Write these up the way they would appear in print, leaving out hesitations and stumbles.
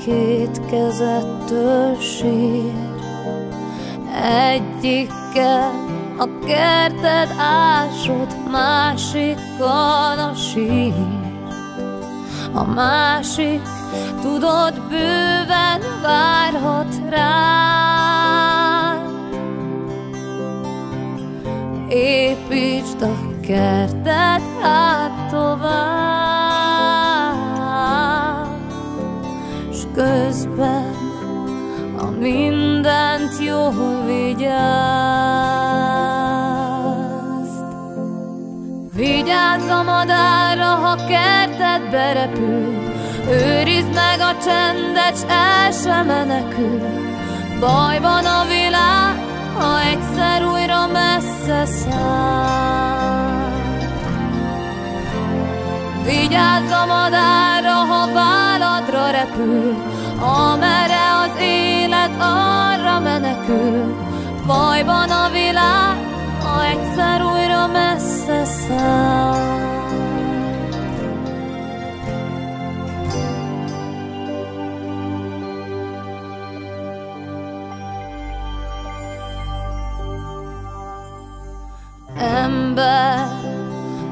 két kezettől sír. Egyikkel a kerted ásod, másikkal a sír. A másik, tudod, bőven várhat rád. Építsd a kertet hát tovább, s közben a mindent jól vigyázd. Vigyázz a madárra, ha kertedbe repül, őrizd meg a csendet, s el se menekül. Bajban a világ, ha egyszer újra messze száll. Vigyázz a madárra, ha válladra repül, amerre az élet, arra menekül. Bajban a világ, ha egyszer újra messze száll. Ember,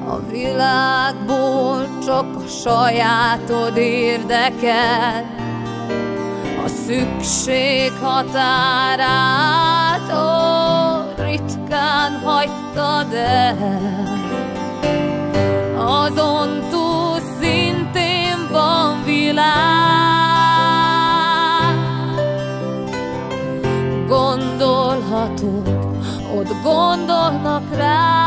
a világból csak a sajátod érdekel, a szükség határát ritkán hagytad el. Azon túl szintén van világ, gondolhatod, ott gondolnak rá,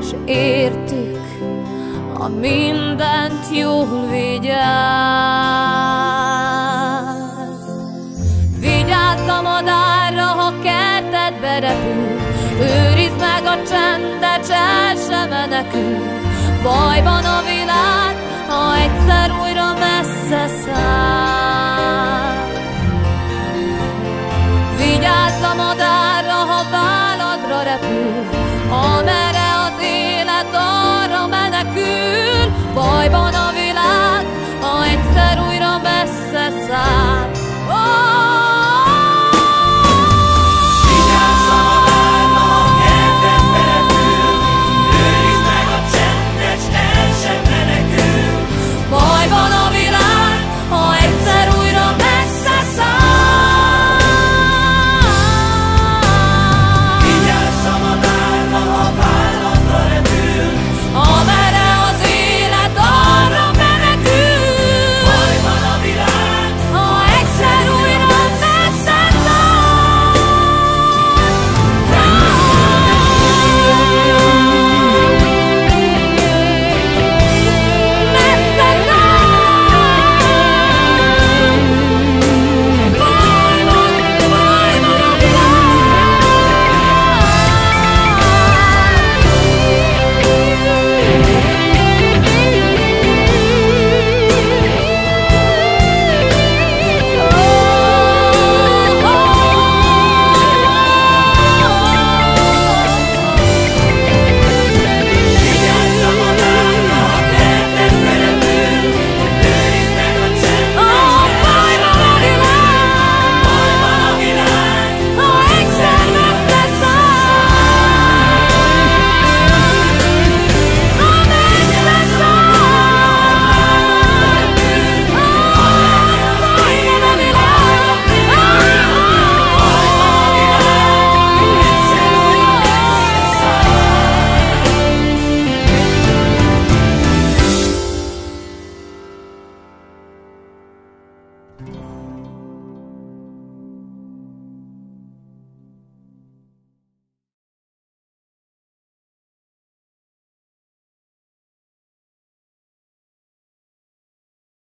s értik, a mindent jól vigyázz. Vigyázz a madárra, ha kertedbe repül, őrizd meg a csendet, s el se menekül. Bajban a világ, ha egyszer újra